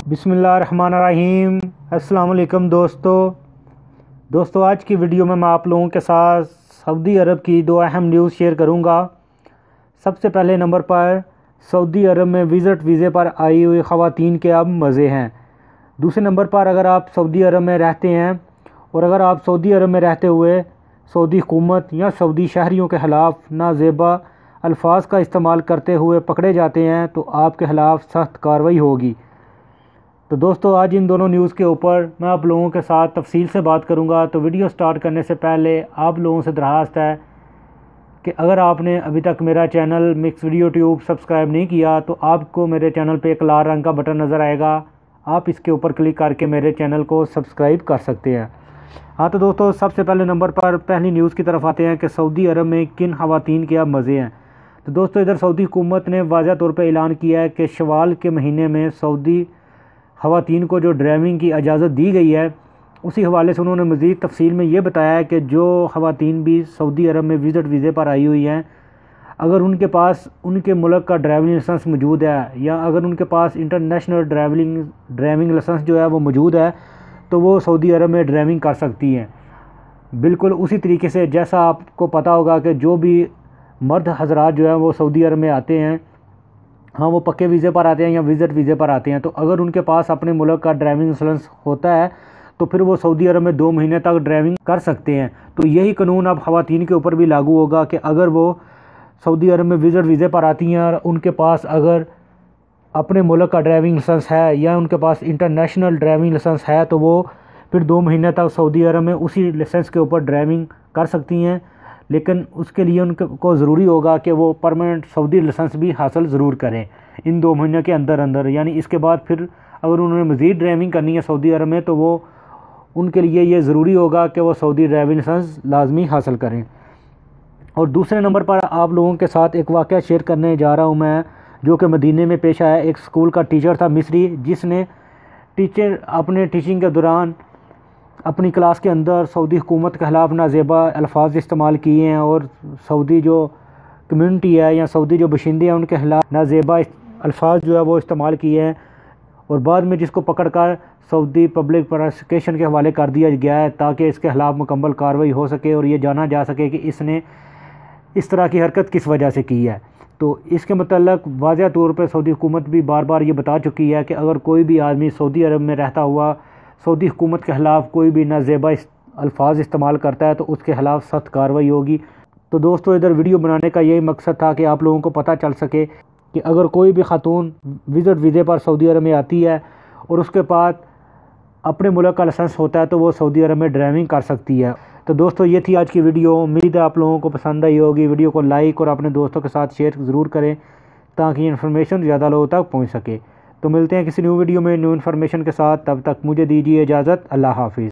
बिस्मिल्लाहिर्रहमानिर्रहीम। अस्सलाम वालेकुम दोस्तों आज की वीडियो में मैं आप लोगों के साथ सऊदी अरब की दो अहम न्यूज़ शेयर करूंगा। सबसे पहले नंबर पर सऊदी अरब में विज़िट वीज़े पर आई हुई ख़वातीन के अब मज़े हैं। दूसरे नंबर पर अगर आप सऊदी अरब में रहते हैं और अगर आप सऊदी अरब में रहते हुए सऊदी हुकूमत या सऊदी शहरियों के ख़िलाफ़ नाजेबा अल्फाज का इस्तेमाल करते हुए पकड़े जाते हैं तो आपके ख़िलाफ़ सख्त कार्रवाई होगी। तो दोस्तों आज इन दोनों न्यूज़ के ऊपर मैं आप लोगों के साथ तफसील से बात करूंगा। तो वीडियो स्टार्ट करने से पहले आप लोगों से दरख्वास्त है कि अगर आपने अभी तक मेरा channel mix video tube subscribe नहीं किया तो आपको मेरे चैनल पे एक लाल रंग का बटन नज़र आएगा, आप इसके ऊपर क्लिक करके मेरे चैनल को सब्सक्राइब कर सकते हैं। हाँ तो दोस्तों सबसे पहले नंबर पर पहली न्यूज़ की तरफ आते हैं कि सऊदी अरब में किन ख़वातीन के अब मज़े हैं। तो दोस्तों इधर सऊदी हुकूमत ने वाज़ह तौर पर ऐलान किया है कि शवाल के महीने में सऊदी ख़वातीन को जो ड्राइविंग की इजाज़त दी गई है, उसी हवाले से उन्होंने मज़ीद तफसील में ये बताया है कि जो ख़वातीन भी सऊदी अरब में विज़िट वीज़े पर आई हुई हैं, अगर उनके पास उनके मुल्क का ड्राइविंग लाइसेंस मौजूद है या अगर उनके पास इंटरनेशनल ड्राइविंग लाइसेंस जो है वो मौजूद है तो वो सऊदी अरब में ड्राइविंग कर सकती हैं। बिल्कुल उसी तरीके से जैसा आपको पता होगा कि जो भी मर्द हज़रात जो है वो सऊदी अरब में आते हैं, हाँ वो पक्के वीज़े पर आते हैं या विज़िट वीज़े पर आते हैं, तो अगर उनके पास अपने मुल्क का ड्राइविंग लाइसेंस होता है तो फिर वो सऊदी अरब में 2 महीने तक ड्राइविंग कर सकते हैं। तो यही कानून अब ख़वातीन के ऊपर भी लागू होगा कि अगर वो सऊदी अरब में विज़िट वीज़े पर आती हैं और उनके पास अगर अपने मुल्क का ड्राइविंग लाइसेंस है या उनके पास इंटरनेशनल ड्राइविंग लाइसेंस है तो वो फिर 2 महीने तक सऊदी अरब में उसी लाइसेंस के ऊपर ड्राइविंग कर सकती हैं। लेकिन उसके लिए उनको ज़रूरी होगा कि वो परमानेंट सऊदी लाइसेंस भी हासिल ज़रूर करें इन 2 महीने के अंदर। यानी इसके बाद फिर अगर उन्होंने मज़ीद ड्राइविंग करनी है सऊदी अरब में तो वो उनके लिए ये ज़रूरी होगा कि वो सऊदी ड्राइविंग लाइसेंस लाजमी हासिल करें। और दूसरे नंबर पर आप लोगों के साथ एक वाक़या शेयर करने जा रहा हूँ मैं, जो कि मदीने में पेश आया। एक स्कूल का टीचर था मिस्री, जिसने अपने टीचिंग के दौरान अपनी क्लास के अंदर सऊदी हुकूमत के ख़िलाफ़ नाजेबा अल्फाज इस्तेमाल किए हैं और सऊदी जो कम्यूनिटी है या सऊदी जो बशिंदे हैं उनके ख़िलाफ़ नाजेबा अल्फाज जो है वो इस्तेमाल किए हैं और बाद में जिसको पकड़ कर सऊदी पब्लिक प्रोसिक्यूशन के हवाले कर दिया गया है ताकि इसके ख़िलाफ़ मुकम्मल कार्रवाई हो सके और ये जाना जा सके कि इसने इस तरह की हरकत किस वजह से की है। तो इसके मतलब वाज़ह तौर पर सऊदी हुकूमत भी बार बार ये बता चुकी है कि अगर कोई भी आदमी सऊदी अरब में रहता हुआ सऊदी हुकूमत के ख़िलाफ़ कोई भी नाजेबा अल्फाज इस्तेमाल करता है तो उसके ख़िलाफ़ सख्त कार्रवाई होगी। तो दोस्तों इधर वीडियो बनाने का यही मकसद था कि आप लोगों को पता चल सके कि अगर कोई भी खातून विज़िट वीज़े पर सऊदी अरब में आती है और उसके बाद अपने मुल्क का लाइसेंस होता है तो वो सऊदी अरब में ड्राइविंग कर सकती है। तो दोस्तों ये थी आज की वीडियो, उम्मीद है आप लोगों को पसंद आई होगी। वीडियो को लाइक और अपने दोस्तों के साथ शेयर ज़रूर करें ताकि इन्फॉर्मेशन ज़्यादा लोगों तक पहुँच सके। तो मिलते हैं किसी न्यू वीडियो में न्यू इन्फॉर्मेशन के साथ, तब तक मुझे दीजिए इजाज़त। अल्लाह हाफ़िज़।